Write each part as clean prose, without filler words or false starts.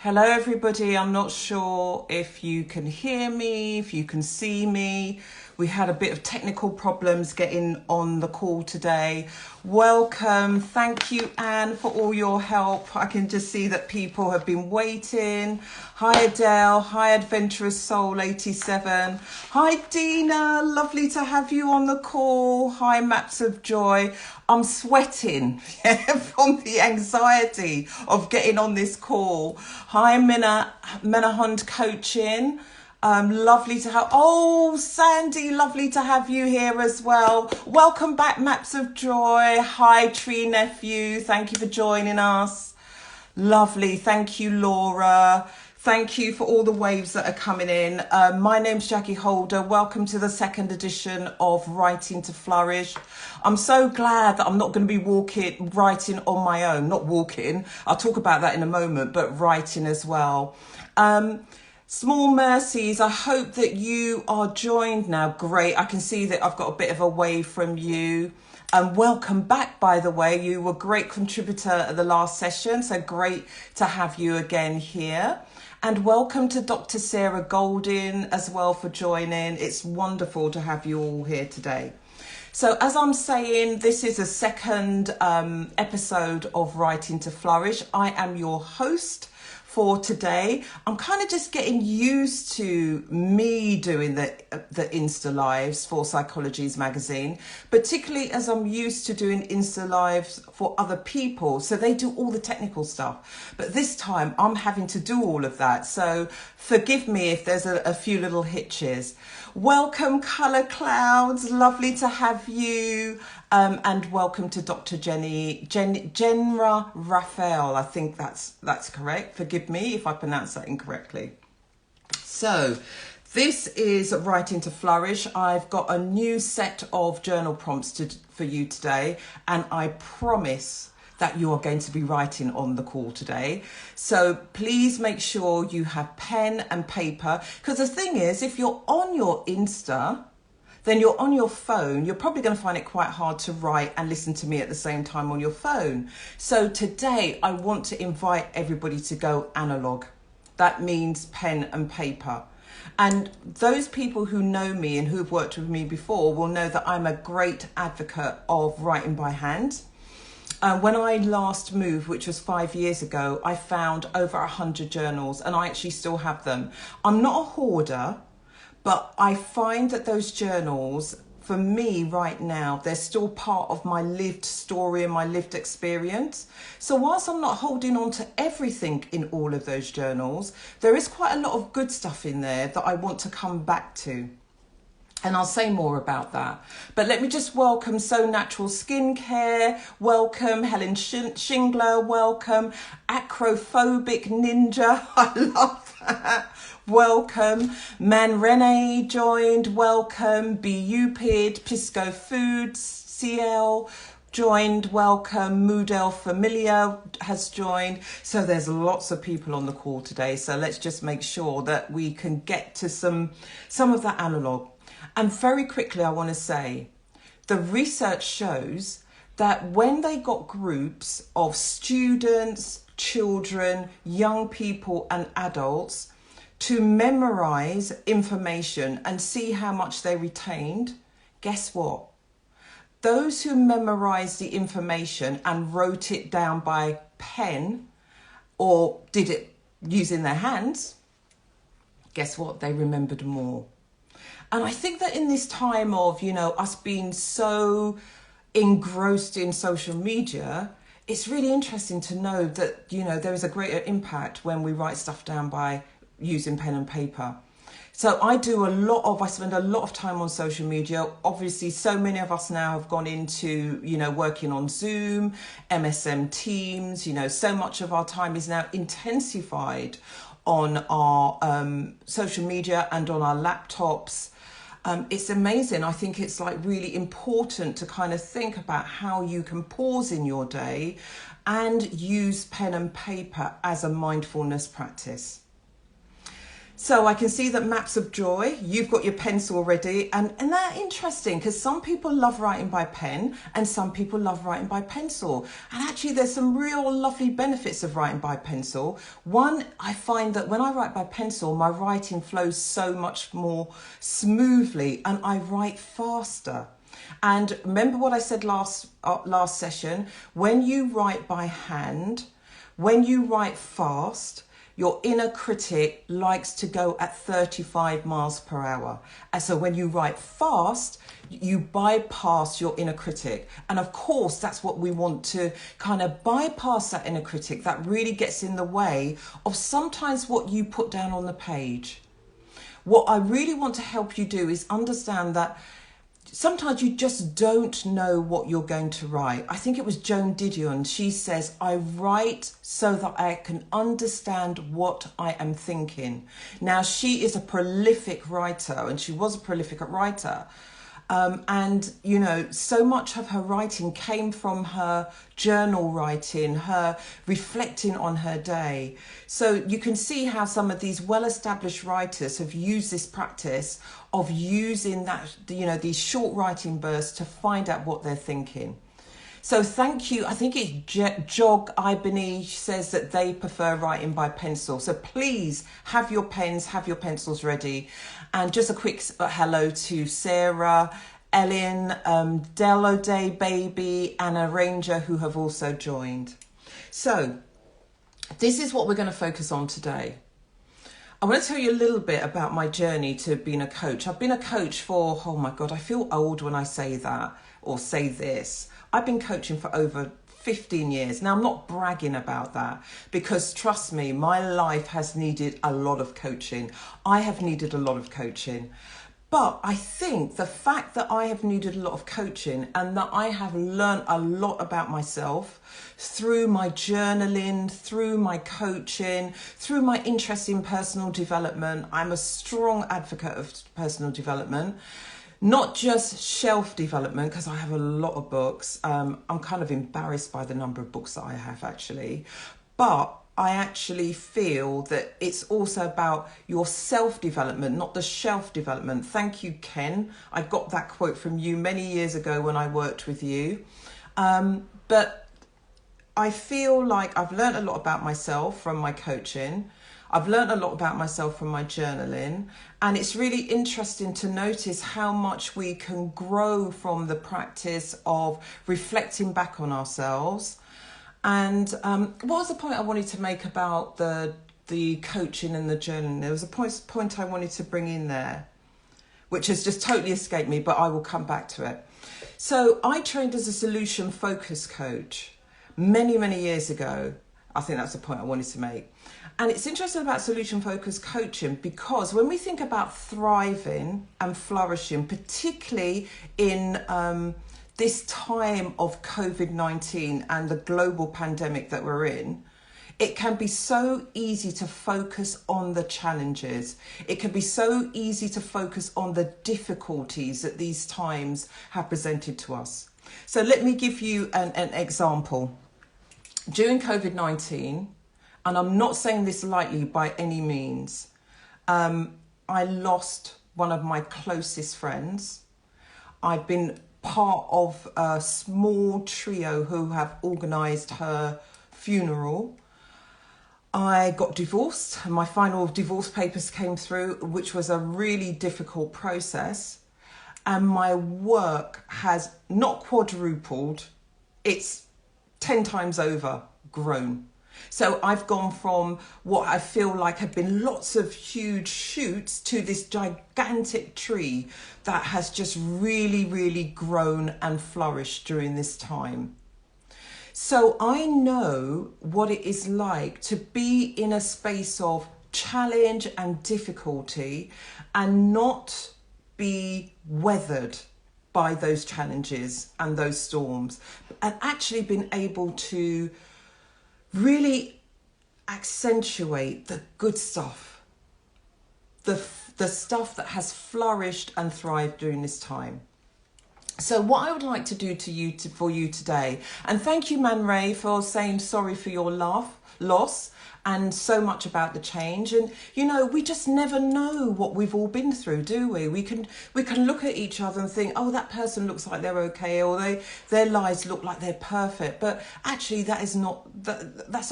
Hello everybody, I'm not sure if you can hear me, if you can see me. We had a bit of technical problems getting on the call today. Welcome, thank you Anne for all your help. I can just see that people have been waiting. Hi Adele, hi Adventurous Soul 87. Hi Dina, lovely to have you on the call. Hi Maps of Joy. I'm sweating from the anxiety of getting on this call. Hi Menahund Coaching. Lovely to have, oh Sandy, lovely to have you here as well. Welcome back Maps of Joy. Hi Tree Nephew, thank you for joining us. Lovely, thank you Laura. Thank you for all the waves that are coming in. My name's Jackee Holder. Welcome to the second edition of Writing to Flourish. I'm so glad that I'm not going to be writing on my own. Not walking, I'll talk about that in a moment, but writing as well. Small mercies, I hope that you are joined now. Great, I can see that I've got a bit of a wave from you. Welcome back, by the way. You were a great contributor at the last session, so great to have you again here. And welcome to Dr. Sarah Goldin as well for joining. It's wonderful to have you all here today. So as I'm saying, this is a second episode of Writing to Flourish. I am your host for today. I'm kind of just getting used to me doing the Insta Lives for Psychologies magazine, particularly as I'm used to doing Insta Lives for other people. So they do all the technical stuff. But this time I'm having to do all of that. So forgive me if there's a few little hitches. Welcome Colour Clouds, lovely to have you. And welcome to Dr. Jenra Raphael. I think that's correct. Forgive me if I pronounce that incorrectly. So this is Writing to Flourish. I've got a new set of journal prompts for you today, and I promise that you are going to be writing on the call today. So please make sure you have pen and paper, because the thing is, if you're on your Insta, then you're on your phone, you're probably going to find it quite hard to write and listen to me at the same time on your phone. So today I want to invite everybody to go analog. That means pen and paper. And those people who know me and who've worked with me before will know that I'm a great advocate of writing by hand. When I last moved, which was 5 years ago, I found over 100 journals, and I actually still have them. I'm not a hoarder, but I find that those journals, for me right now, they're still part of my lived story and my lived experience. So whilst I'm not holding on to everything in all of those journals, there is quite a lot of good stuff in there that I want to come back to. And I'll say more about that. But let me just welcome So Natural Skincare, welcome Helen Shingler, welcome Acrophobic Ninja, I love that. Welcome. Man Rene joined, welcome. BUPID, Pisco Foods, CL joined, welcome. Moodel Familia has joined. So there's lots of people on the call today. So let's just make sure that we can get to some of that analog. And very quickly, I want to say, the research shows that when they got groups of students, children, young people and adults to memorize information and see how much they retained, guess what? Those who memorized the information and wrote it down by pen or did it using their hands, guess what? They remembered more. And I think that in this time of, us being so engrossed in social media, it's really interesting to know that, there is a greater impact when we write stuff down by using pen and paper. So I spend a lot of time on social media. Obviously, so many of us now have gone into, working on Zoom, MSM Teams, so much of our time is now intensified on our social media and on our laptops. It's amazing. I think it's really important to kind of think about how you can pause in your day and use pen and paper as a mindfulness practice. So I can see that Maps of Joy, you've got your pencil ready. And that's interesting because some people love writing by pen and some people love writing by pencil. And actually there's some real lovely benefits of writing by pencil. One, I find that when I write by pencil, my writing flows so much more smoothly and I write faster. And remember what I said last session, when you write by hand, when you write fast, your inner critic likes to go at 35 miles per hour. And so when you write fast, you bypass your inner critic. And of course, that's what we want to kind of bypass, that inner critic that really gets in the way of sometimes what you put down on the page. What I really want to help you do is understand that sometimes you just don't know what you're going to write. I think it was Joan Didion. She says, I write so that I can understand what I am thinking. Now, she is a prolific writer and she was a prolific writer. And, you know, so much of her writing came from her journal writing, her reflecting on her day. So you can see how some of these well-established writers have used this practice of using that, you know, these short writing bursts to find out what they're thinking. So thank you. I think it's Jog Ibany says that they prefer writing by pencil. So please have your pens, have your pencils ready. And just a quick hello to Sarah, Ellen, Delode Baby, and a Ranger who have also joined. So this is what we're going to focus on today. I want to tell you a little bit about my journey to being a coach. I've been a coach for, oh my God, I feel old when I say that or say this. I've been coaching for over 15 years. Now, I'm not bragging about that because trust me, my life has needed a lot of coaching. I have needed a lot of coaching. But I think the fact that I have needed a lot of coaching and that I have learned a lot about myself through my journaling, through my coaching, through my interest in personal development. I'm a strong advocate of personal development. Not just shelf development, because I have a lot of books. I'm kind of embarrassed by the number of books that I have actually. But I actually feel that it's also about your self-development, not the shelf development. Thank you, Ken. I got that quote from you many years ago when I worked with you. But I feel like I've learned a lot about myself from my coaching. I've learned a lot about myself from my journaling, and it's really interesting to notice how much we can grow from the practice of reflecting back on ourselves. And what was the point I wanted to make about the coaching and the journaling? There was a point I wanted to bring in there, which has just totally escaped me, but I will come back to it. So I trained as a solution focus coach many, many years ago. I think that's the point I wanted to make. And it's interesting about solution focused coaching because when we think about thriving and flourishing, particularly in this time of COVID-19 and the global pandemic that we're in, it can be so easy to focus on the challenges. It can be so easy to focus on the difficulties that these times have presented to us. So let me give you an example. During COVID-19, and I'm not saying this lightly by any means, I lost one of my closest friends. I've been part of a small trio who have organised her funeral. I got divorced and my final divorce papers came through, which was a really difficult process. And my work has not quadrupled, it's 10 times over grown. So I've gone from what I feel like have been lots of huge shoots to this gigantic tree that has just really, really grown and flourished during this time. So I know what it is like to be in a space of challenge and difficulty and not be weathered by those challenges and those storms, and actually been able to really accentuate the good stuff, the stuff that has flourished and thrived during this time. So what I would like to do for you today, and thank you Man Ray for saying sorry for your loss. and so much about the change. And, you know, we just never know what we've all been through, do we? We can look at each other and think, oh, that person looks like they're okay, or their lives look like they're perfect. But actually, that's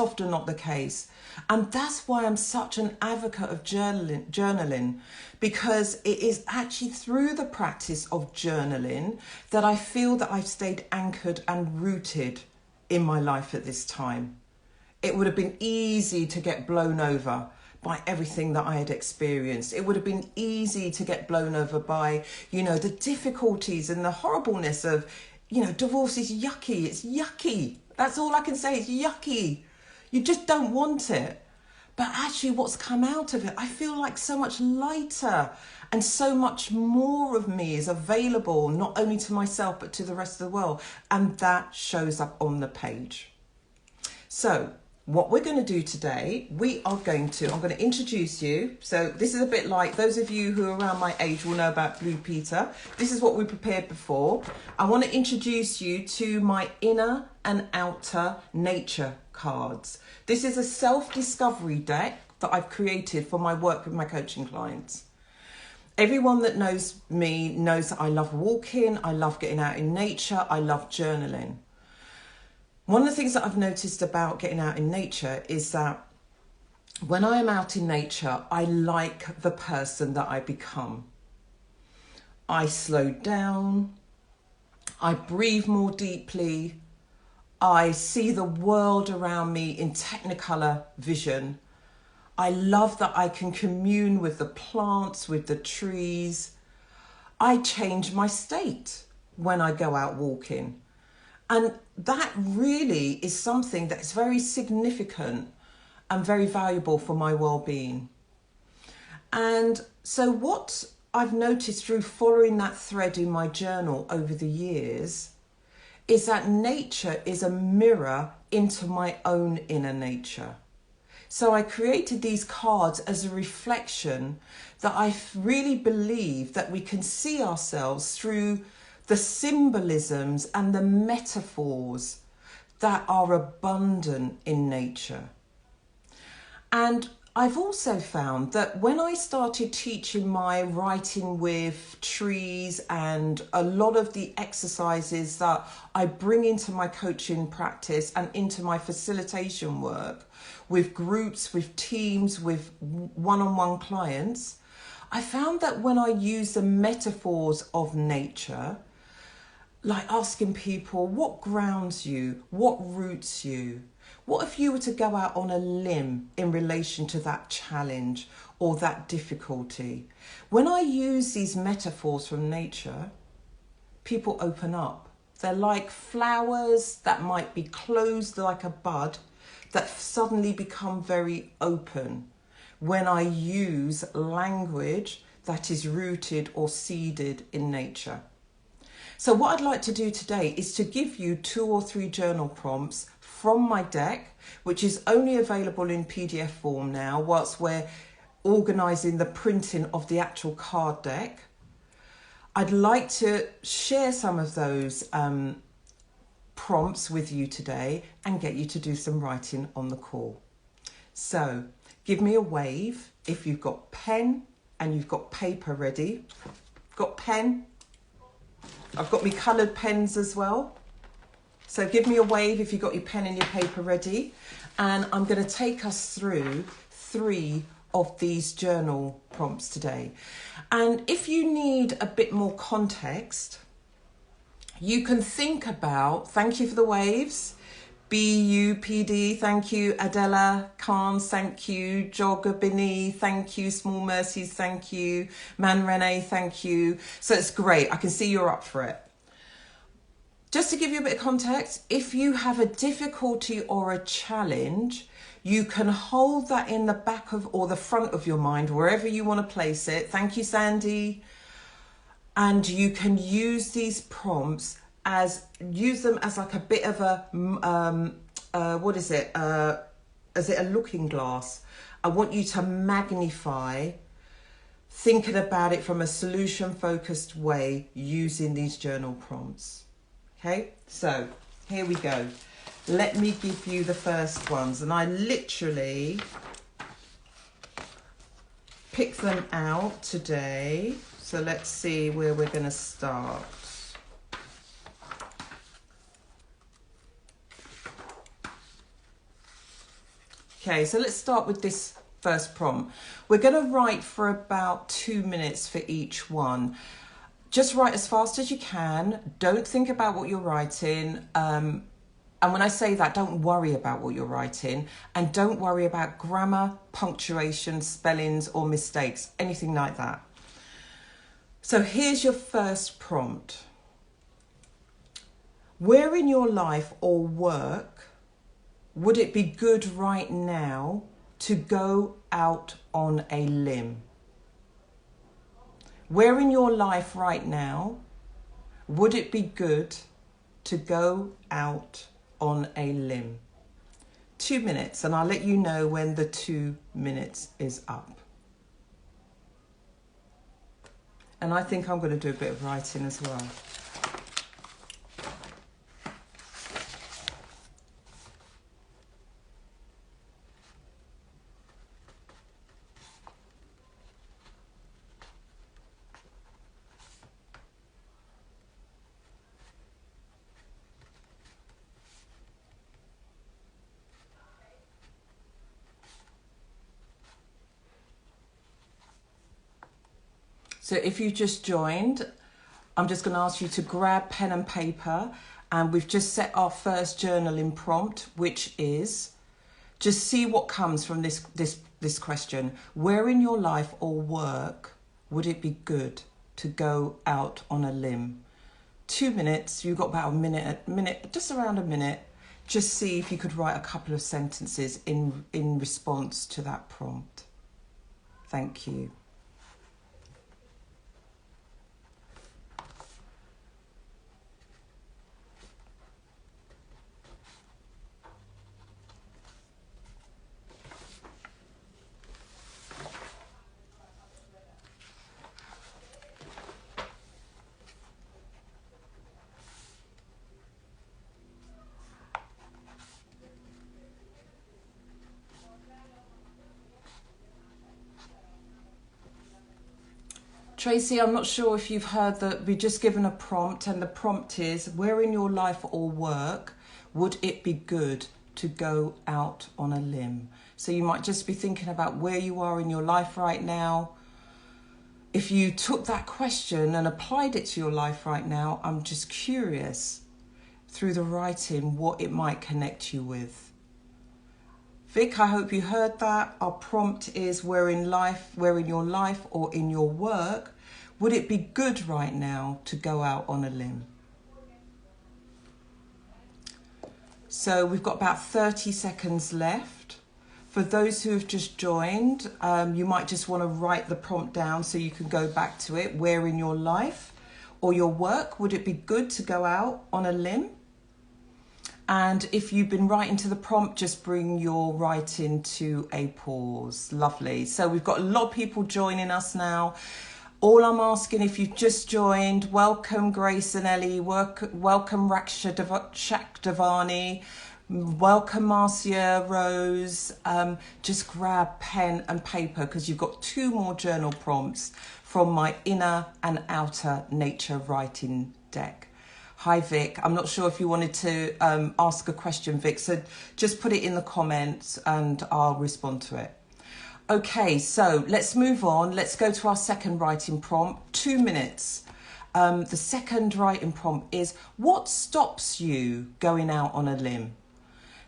often not the case. And that's why I'm such an advocate of journaling, because it is actually through the practice of journaling that I feel that I've stayed anchored and rooted in my life at this time. It would have been easy to get blown over by everything that I had experienced. It would have been easy to get blown over by, you know, the difficulties and the horribleness of, you know, divorce is yucky. It's yucky. That's all I can say. It's yucky. You just don't want it. But actually what's come out of it, I feel like so much lighter and so much more of me is available, not only to myself, but to the rest of the world. And that shows up on the page. So what we're going to do today, I'm going to introduce you. So this is a bit like those of you who are around my age will know about Blue Peter. This is what we prepared before. I want to introduce you to my inner and outer nature cards. This is a self-discovery deck that I've created for my work with my coaching clients. Everyone that knows me knows that I love walking, I love getting out in nature, I love journaling. One of the things that I've noticed about getting out in nature is that when I am out in nature, I like the person that I become. I slow down, I breathe more deeply, I see the world around me in technicolor vision. I love that I can commune with the plants, with the trees. I change my state when I go out walking. And that really is something that's very significant and very valuable for my well-being. And so what I've noticed through following that thread in my journal over the years is that nature is a mirror into my own inner nature. So I created these cards as a reflection that I really believe that we can see ourselves through the symbolisms and the metaphors that are abundant in nature. And I've also found that when I started teaching my writing with trees and a lot of the exercises that I bring into my coaching practice and into my facilitation work with groups, with teams, with one-on-one clients, I found that when I use the metaphors of nature, like asking people, what grounds you? What roots you? What if you were to go out on a limb in relation to that challenge or that difficulty? When I use these metaphors from nature, people open up. They're like flowers that might be closed like a bud that suddenly become very open when I use language that is rooted or seeded in nature. So what I'd like to do today is to give you 2 or 3 journal prompts from my deck, which is only available in PDF form now, whilst we're organising the printing of the actual card deck. I'd like to share some of those prompts with you today and get you to do some writing on the call. So give me a wave if you've got pen and you've got paper ready. Got pen? I've got my coloured pens as well. So give me a wave if you've got your pen and your paper ready. And I'm going to take us through 3 of these journal prompts today. And if you need a bit more context, you can think about, thank you for the waves, BUPD, thank you, Adela, Khan, thank you, Jogger Bini, thank you, Small Mercies, thank you, Man Rene, thank you. So it's great, I can see you're up for it. Just to give you a bit of context, if you have a difficulty or a challenge, you can hold that in the back of or the front of your mind, wherever you want to place it. Thank you, Sandy. And you can use these prompts use them as like a bit of a, is it a looking glass? I want you to magnify thinking about it from a solution focused way using these journal prompts. Okay, so here we go. let me give you the first ones. And I literally picked them out today. So let's see where we're going to start. Okay, so let's start with this first prompt. We're going to write for about 2 minutes for each one. Just write as fast as you can. Don't think about what you're writing. And when I say that, don't worry about what you're writing. And don't worry about grammar, punctuation, spellings, or mistakes, anything like that. So here's your first prompt. Where in your life or work would it be good right now to go out on a limb? Where in your life right now would it be good to go out on a limb? 2 minutes, and I'll let you know when the 2 minutes is up. And I think I'm going to do a bit of writing as well. So if you just joined, I'm just going to ask you to grab pen and paper, and we've just set our first journaling prompt, which is just see what comes from this question. Where in your life or work would it be good to go out on a limb? 2 minutes, you've got about a minute, just around a minute. Just see if you could write a couple of sentences in response to that prompt. Thank you. Tracy, I'm not sure if you've heard that we've just given a prompt, and the prompt is, where in your life or work would it be good to go out on a limb? So you might just be thinking about where you are in your life right now. If you took that question and applied it to your life right now, I'm just curious through the writing what it might connect you with. Vic, I hope you heard that. Our prompt is where in your life or in your work would it be good right now to go out on a limb? So we've got about 30 seconds left. For those who have just joined, you might just want to write the prompt down so you can go back to it. Where in your life or your work would it be good to go out on a limb? And if you've been writing to the prompt, just bring your writing to a pause. Lovely. So we've got a lot of people joining us now. All I'm asking, if you've just joined, welcome Grace and Ellie, welcome Raksha Devani, welcome Marcia Rose. Just grab pen and paper because you've got 2 more journal prompts from my inner and outer nature writing deck. Hi Vic, I'm not sure if you wanted to ask a question, Vic, so just put it in the comments and I'll respond to it. Okay, so let's move on. Let's go to our second writing prompt, 2 minutes. The second writing prompt is, what stops you going out on a limb?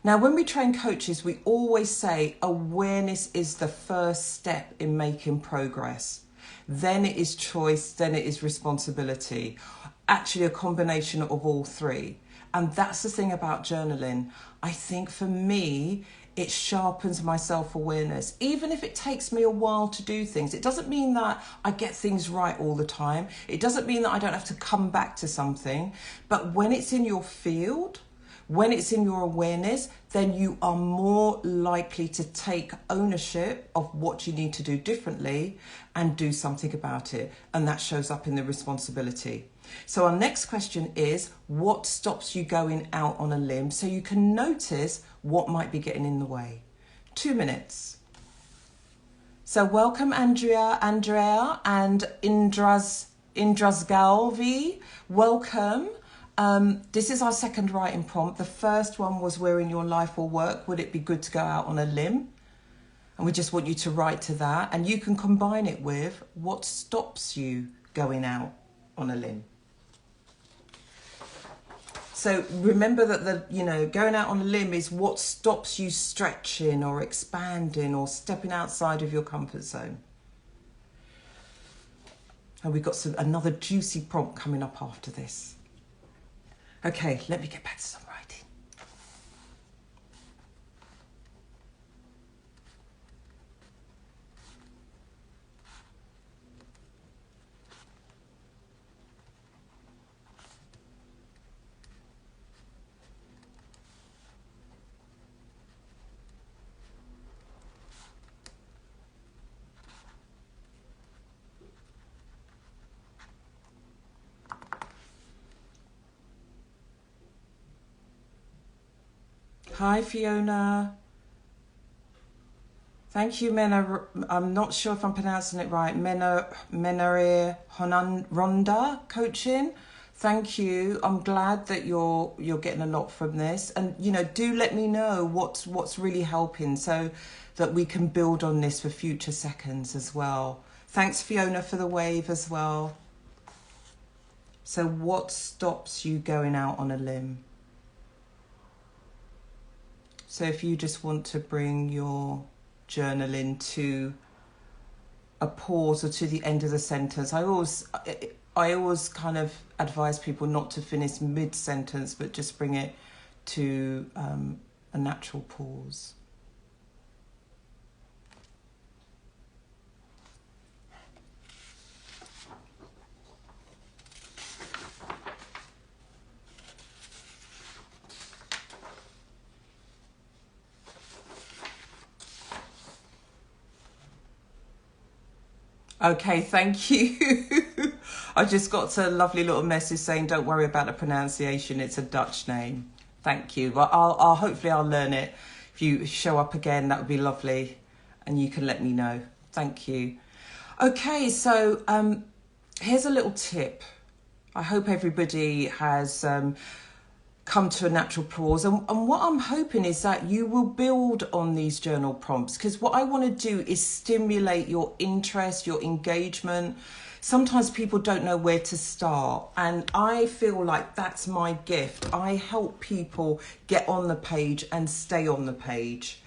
Now, when we train coaches, we always say awareness is the first step in making progress. Then it is choice, then it is responsibility. Actually a combination of all 3. And that's the thing about journaling. I think for me, it sharpens my self-awareness. Even if it takes me a while to do things, it doesn't mean that I get things right all the time. It doesn't mean that I don't have to come back to something. But when it's in your field, When it's in your awareness, then you are more likely to take ownership of what you need to do differently and do something about it. And that shows up in the responsibility. So our next question is, what stops you going out on a limb? So you can notice what might be getting in the way. 2 minutes. So welcome Andrea, and Indras Galvi. Welcome. This is our second writing prompt. The first one was, where in your life or work would it be good to go out on a limb? And we just want you to write to that. And you can combine it with, what stops you going out on a limb? So remember that going out on a limb is what stops you stretching or expanding or stepping outside of your comfort zone. And we've got another juicy prompt coming up after this. Okay, let me get back to some writing. Hi, Fiona. Thank you, Mena. I'm not sure if I'm pronouncing it right. Menarir Ronda Coaching. Thank you. I'm glad that you're getting a lot from this, and do let me know what's really helping, so that we can build on this for future seconds as well. Thanks, Fiona, for the wave as well. So, what stops you going out on a limb? So if you just want to bring your journaling to a pause or to the end of the sentence, I always kind of advise people not to finish mid-sentence, but just bring it to a natural pause. Okay, thank you. I just got a lovely little message saying, don't worry about the pronunciation, it's a Dutch name. Thank you. Well, I'll hopefully I'll learn it. If you show up again, that would be lovely. And you can let me know. Thank you. Okay, so here's a little tip. I hope everybody has come to a natural pause, and what I'm hoping is that you will build on these journal prompts, because what I want to do is stimulate your interest, your engagement. Sometimes people don't know where to start, and I feel like that's my gift. I help people get on the page and stay on the page.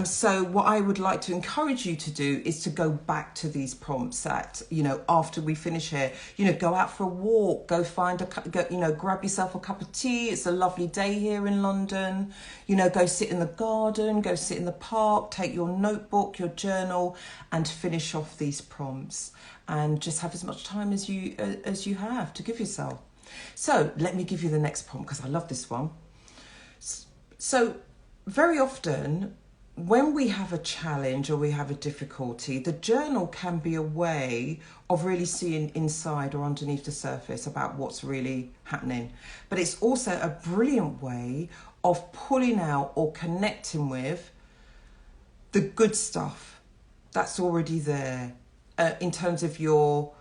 So what I would like to encourage you to do is to go back to these prompts after we finish here. Go out for a walk, go grab yourself a cup of tea. It's a lovely day here in London. Go sit in the garden, go sit in the park, take your notebook, your journal, and finish off these prompts. And just have as much time as you have to give yourself. So let me give you the next prompt, because I love this one. So very often, when we have a challenge or we have a difficulty, the journal can be a way of really seeing inside or underneath the surface about what's really happening. But it's also a brilliant way of pulling out or connecting with the good stuff that's already there, in terms of your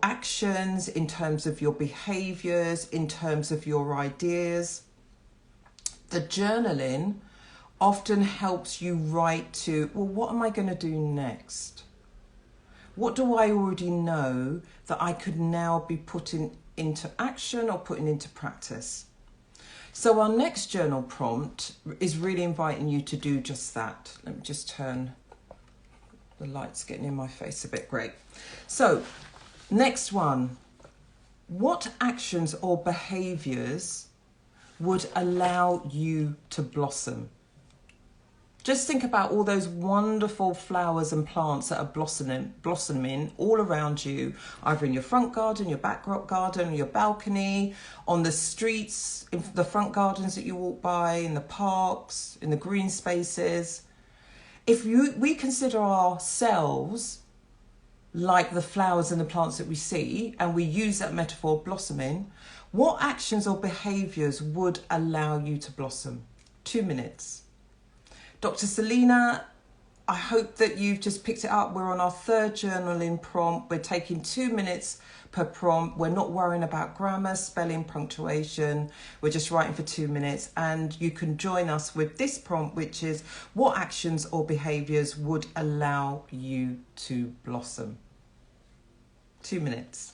actions, in terms of your behaviors, in terms of your ideas. The journaling often helps you write to, well, what am I going to do next? What do I already know that I could now be putting into action or putting into practice? So our next journal prompt is really inviting you to do just that. Let me just turn the lights getting in my face a bit. Great. So next one, what actions or behaviors would allow you to blossom? Just think about all those wonderful flowers and plants that are blossoming all around you, either in your front garden, your back garden, your balcony, on the streets, in the front gardens that you walk by, in the parks, in the green spaces. If we consider ourselves like the flowers and the plants that we see, and we use that metaphor, blossoming, what actions or behaviours would allow you to blossom? 2 minutes. Dr. Selena, I hope that you've just picked it up. We're on our third journaling prompt. We're taking 2 minutes per prompt. We're not worrying about grammar, spelling, punctuation. We're just writing for 2 minutes. And you can join us with this prompt, which is, what actions or behaviours would allow you to blossom? 2 minutes.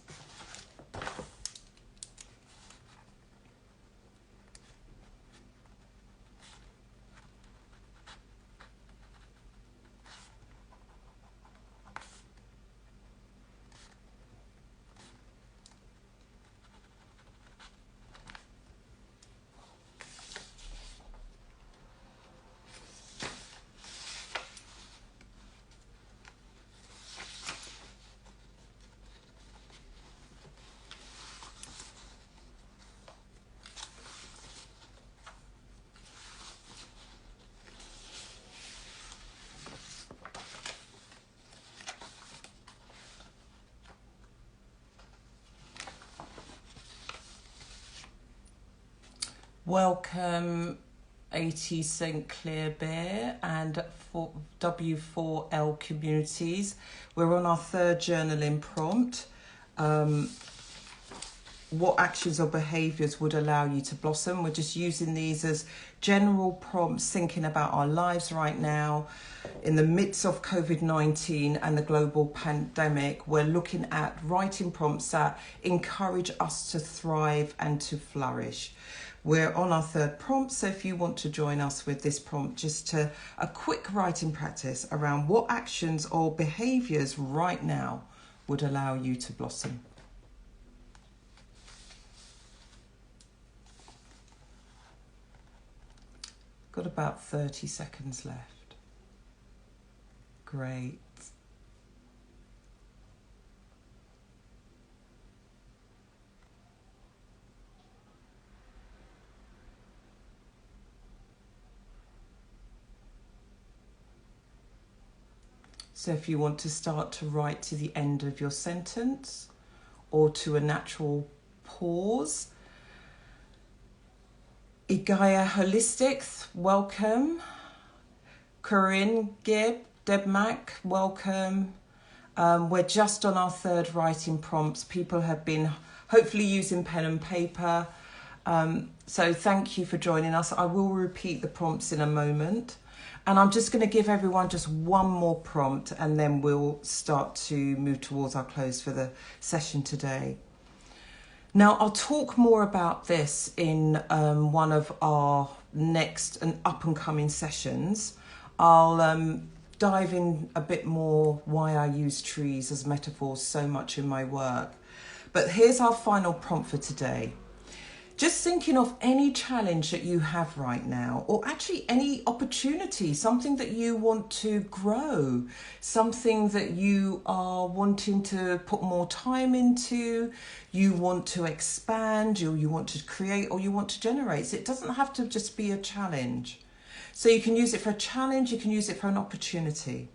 Welcome 80 St Clair Bear and W4L communities. We're on our third journaling prompt. What actions or behaviours would allow you to blossom? We're just using these as general prompts, thinking about our lives right now. In the midst of COVID-19 and the global pandemic, we're looking at writing prompts that encourage us to thrive and to flourish. We're on our third prompt, so if you want to join us with this prompt, just to a quick writing practice around what actions or behaviours right now would allow you to blossom. Got about 30 seconds left. Great. So if you want to start to write to the end of your sentence or to a natural pause. Igaya Holistic, welcome. Corinne Gibb, Deb Mack, welcome. We're just on our third writing prompts. People have been hopefully using pen and paper. So thank you for joining us. I will repeat the prompts in a moment. And I'm just going to give everyone just one more prompt and then we'll start to move towards our close for the session today. Now, I'll talk more about this in one of our next and up and coming sessions. I'll dive in a bit more why I use trees as metaphors so much in my work. But here's our final prompt for today. Just thinking of any challenge that you have right now, or actually any opportunity, something that you want to grow, something that you are wanting to put more time into, you want to expand, or you want to create, or you want to generate. So it doesn't have to just be a challenge. So you can use it for a challenge, you can use it for an opportunity.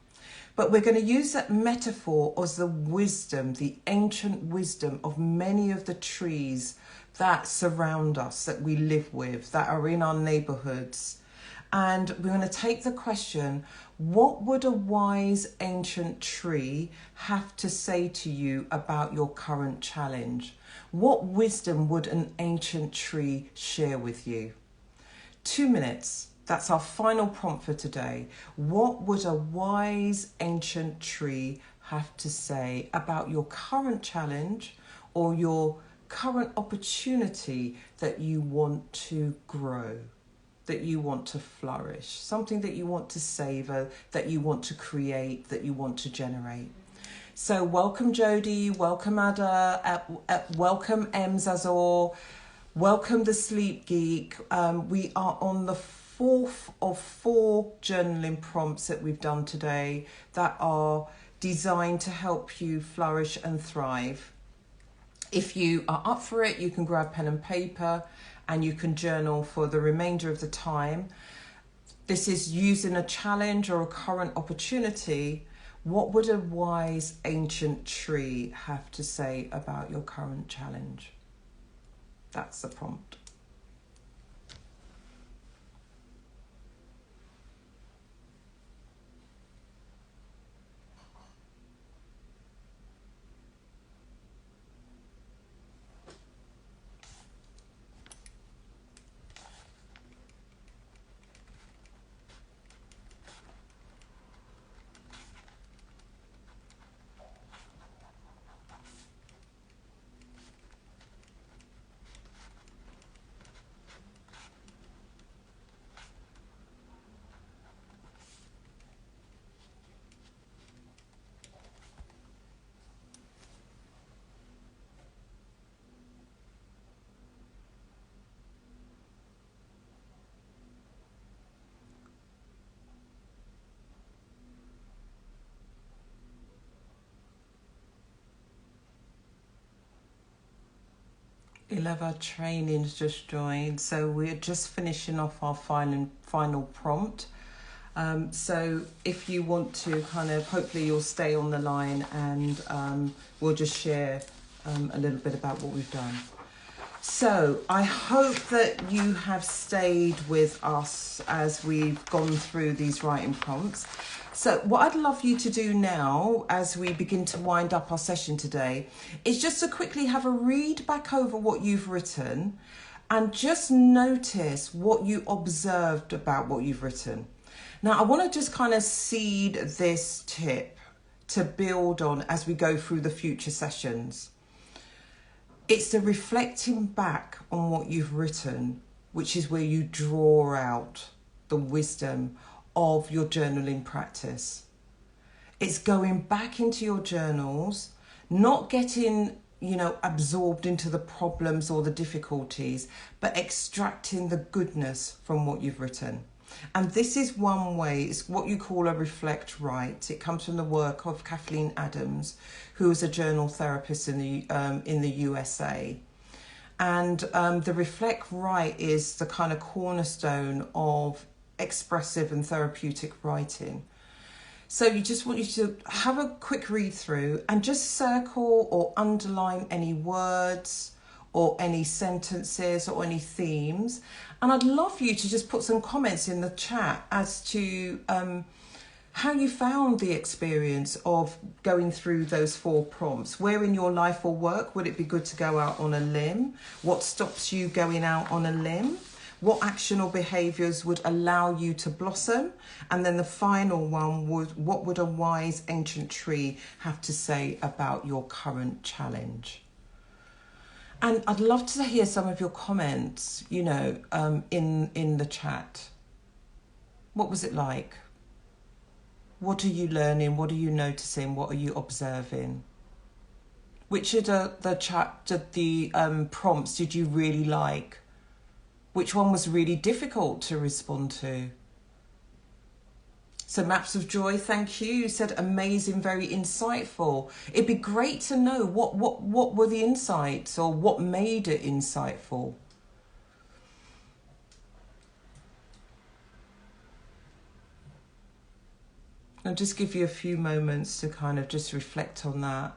But we're going to use that metaphor as the wisdom, the ancient wisdom of many of the trees that surround us, that we live with, that are in our neighbourhoods. And we're going to take the question, what would a wise ancient tree have to say to you about your current challenge? What wisdom would an ancient tree share with you? 2 minutes. That's our final prompt for today. What would a wise ancient tree have to say about your current challenge or your current opportunity that you want to grow, that you want to flourish, something that you want to savor, that you want to create, that you want to generate? So welcome Jody, welcome Ada, welcome M Zazor, welcome the Sleep Geek. We are on the fourth of 4 journaling prompts that we've done today that are designed to help you flourish and thrive. If you are up for it, you can grab pen and paper and you can journal for the remainder of the time. This is using a challenge or a current opportunity. What would a wise ancient tree have to say about your current challenge? That's the prompt. We love our trainings just joined, so we're just finishing off our final prompt. So if you want to kind of, hopefully you'll stay on the line and we'll just share a little bit about what we've done. So I hope that you have stayed with us as we've gone through these writing prompts. So what I'd love you to do now, as we begin to wind up our session today, is just to quickly have a read back over what you've written and just notice what you observed about what you've written. Now, I want to just kind of seed this tip to build on as we go through the future sessions. It's the reflecting back on what you've written, which is where you draw out the wisdom of your journaling practice. It's going back into your journals, not getting, absorbed into the problems or the difficulties, but extracting the goodness from what you've written. And this is one way. It's what you call a reflect write. It comes from the work of Kathleen Adams, who is a journal therapist in the USA. And the reflect write is the kind of cornerstone of expressive and therapeutic writing. So you just want you to have a quick read through and just circle or underline any words or any sentences or any themes. And I'd love you to just put some comments in the chat as to how you found the experience of going through those 4 prompts. Where in your life or work would it be good to go out on a limb? What stops you going out on a limb? What action or behaviours would allow you to blossom? And then the final one was, what would a wise ancient tree have to say about your current challenge? And I'd love to hear some of your comments, in the chat. What was it like? What are you learning? What are you noticing? What are you observing? Which of the prompts did you really like? Which one was really difficult to respond to? So Maps of Joy, thank you. You said amazing, very insightful. It'd be great to know what were the insights or what made it insightful. I'll just give you a few moments to kind of just reflect on that.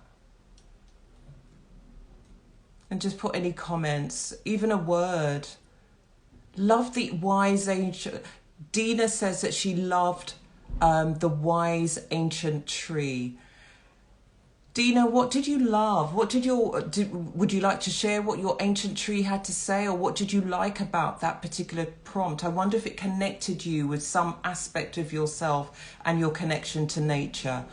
And just put any comments, even a word. Love the wise ancient. Dina says that she loved the wise ancient tree. Dina, what did you love? Would you like to share what your ancient tree had to say, or what did you like about that particular prompt? I wonder if it connected you with some aspect of yourself and your connection to nature.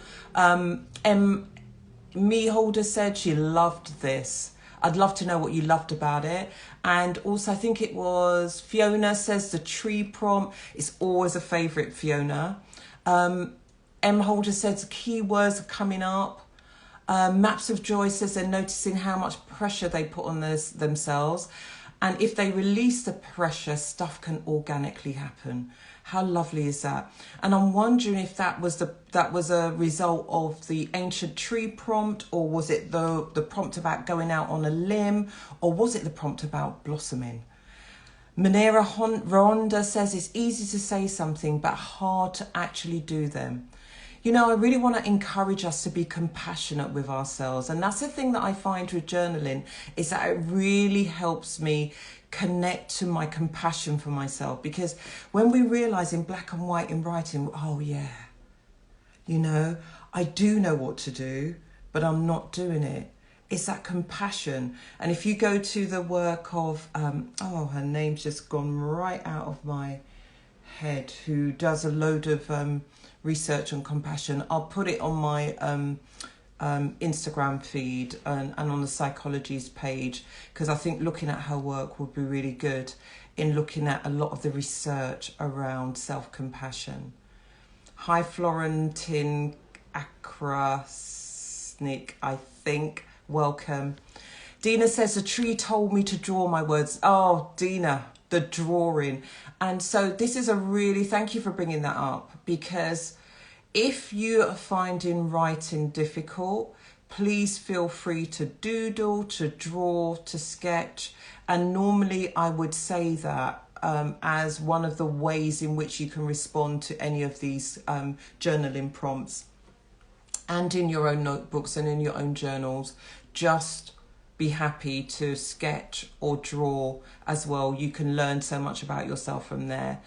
Me Holder said she loved this. I'd love to know what you loved about it. And also, I think it was Fiona says the tree prompt is always a favourite, Fiona. M Holder says keywords are coming up. Maps of Joy says they're noticing how much pressure they put on themselves. And if they release the pressure, stuff can organically happen. How lovely is that? And I'm wondering if that was a result of the ancient tree prompt, or was it the prompt about going out on a limb, or was it the prompt about blossoming? Manera Ronda says it's easy to say something but hard to actually do them. You know, I really want to encourage us to be compassionate with ourselves. And that's the thing that I find with journaling, is that it really helps me connect to my compassion for myself. Because when we realize in black and white in writing, oh yeah, you know, I do know what to do, but I'm not doing it. It's that compassion. And if you go to the work of, her name's just gone right out of my head, who does a load of research on compassion. I'll put it on my Instagram feed and on the Psychologies page, because I think looking at her work would be really good in looking at a lot of the research around self-compassion. Hi, Florentin Akrasnik, I think. Welcome. Dina says, the tree told me to draw my words. Oh, Dina, the drawing. And so this is thank you for bringing that up, because if you are finding writing difficult, please feel free to doodle, to draw, to sketch. And normally I would say that as one of the ways in which you can respond to any of these journaling prompts. And in your own notebooks and in your own journals, just be happy to sketch or draw as well. You can learn so much about yourself from there.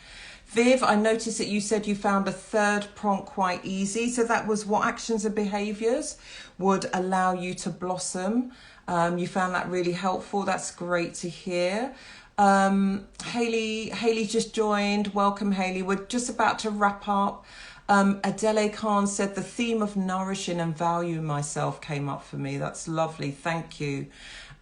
Viv, I noticed that you said you found a third prompt quite easy. So that was what actions and behaviours would allow you to blossom. You found that really helpful. That's great to hear. Haley just joined. Welcome, Haley. We're just about to wrap up. Adele Khan said the theme of nourishing and valuing myself came up for me. That's lovely. Thank you.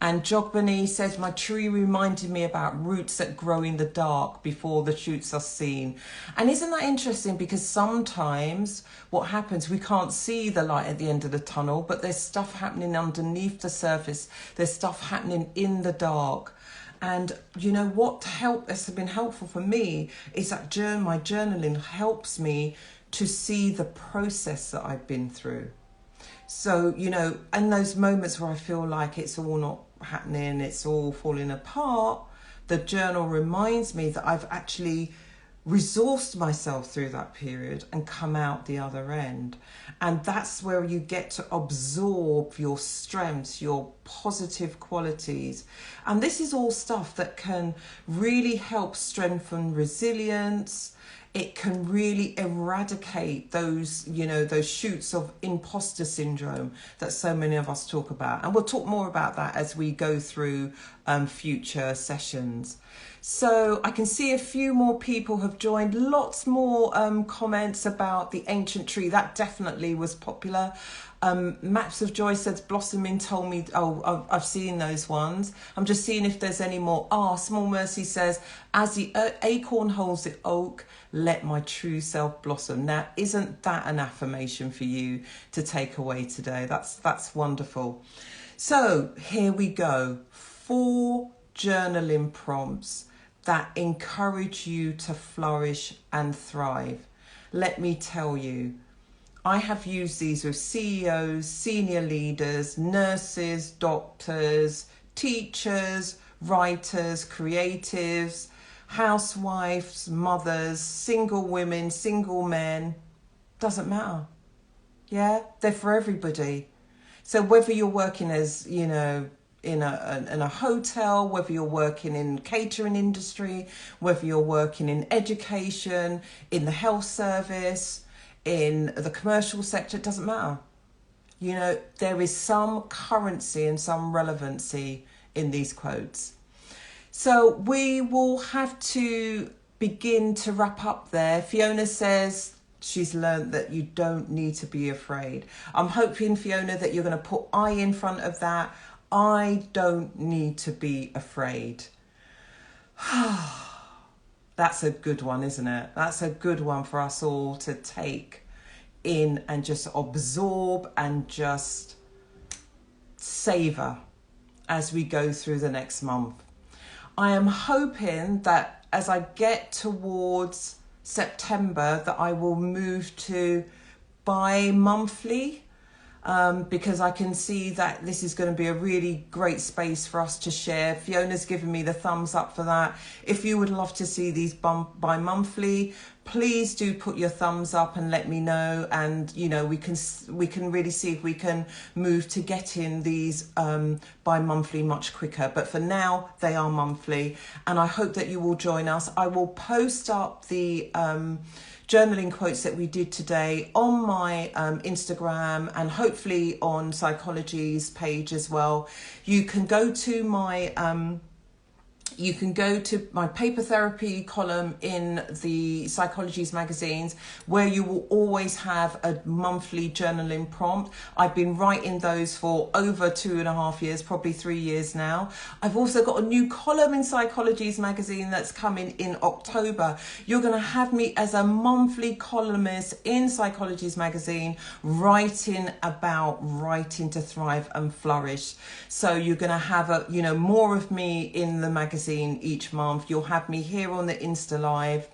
And Jogbani says, my tree reminded me about roots that grow in the dark before the shoots are seen. And isn't that interesting? Because sometimes what happens, we can't see the light at the end of the tunnel, but there's stuff happening underneath the surface. There's stuff happening in the dark. And you know what has been helpful for me is that my journaling helps me to see the process that I've been through. So, you know, in those moments where I feel like it's all not happening, it's all falling apart, the journal reminds me that I've actually resourced myself through that period and come out the other end. And that's where you get to absorb your strengths, your positive qualities. And this is all stuff that can really help strengthen resilience. It can really eradicate those, you know, those shoots of imposter syndrome that so many of us talk about. And we'll talk more about that as we go through future sessions. So I can see a few more people have joined. Lots more comments about the ancient tree. That definitely was popular. Maps of Joy says blossoming told me, I've seen those ones. I'm just seeing if there's any more. Small Mercy says, as the acorn holds the oak, let my true self blossom. Now, isn't that an affirmation for you to take away today? That's wonderful. So here we go. 4 journaling prompts that encourage you to flourish and thrive. Let me tell you, I have used these with CEOs, senior leaders, nurses, doctors, teachers, writers, creatives, housewives, mothers, single women, single men. Doesn't matter. Yeah, they're for everybody. So whether you're working as, you know, in a hotel, whether you're working in catering industry, whether you're working in education, in the health service, in the commercial sector, it doesn't matter. You know, there is some currency and some relevancy in these quotes. So we will have to begin to wrap up there. Fiona says she's learned that you don't need to be afraid. I'm hoping, Fiona, that you're going to put I in front of that. I don't need to be afraid. That's a good one, isn't it? That's a good one for us all to take in and just absorb and just savor as we go through the next month. I am hoping that as I get towards September that I will move to bi-monthly, because I can see that this is going to be a really great space for us to share. Fiona's given me the thumbs up for that. If you would love to see these bi-monthly, please do put your thumbs up and let me know, and you know, we can really see if we can move to getting these bi-monthly much quicker. But for now they are monthly, and I hope that you will join us. I will post up the journaling quotes that we did today on my Instagram, and hopefully on Psychologies page as well. You can go to my paper therapy column in the Psychologies magazines, where you will always have a monthly journaling prompt. I've been writing those for over 2.5 years, probably 3 years now. I've also got a new column in Psychologies magazine that's coming in October. You're going to have me as a monthly columnist in Psychologies magazine, writing about writing to thrive and flourish. So you're going to have more of me in the magazine each month. You'll have me here on the Insta Live.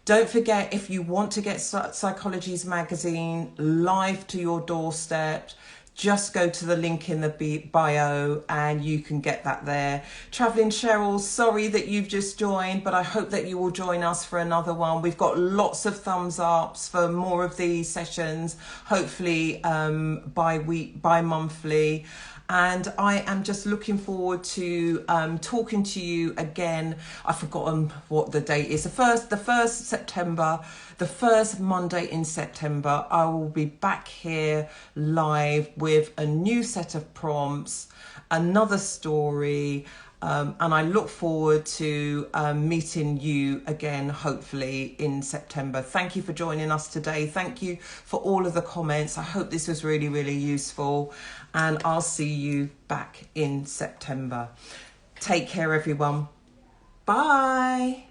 Don't forget, if you want to get Psychologies magazine live to your doorstep, just go to the link in the bio and you can get that there. Traveling Cheryl, sorry that you've just joined, but I hope that you will join us for another one. We've got lots of thumbs ups for more of these sessions, hopefully bi-monthly. And I am just looking forward to talking to you again. I've forgotten what the date is. The 1st September, the first Monday in September, I will be back here live with a new set of prompts, another story. And I look forward to meeting you again, hopefully in September. Thank you for joining us today. Thank you for all of the comments. I hope this was really, really useful. And I'll see you back in September. Take care, everyone. Bye.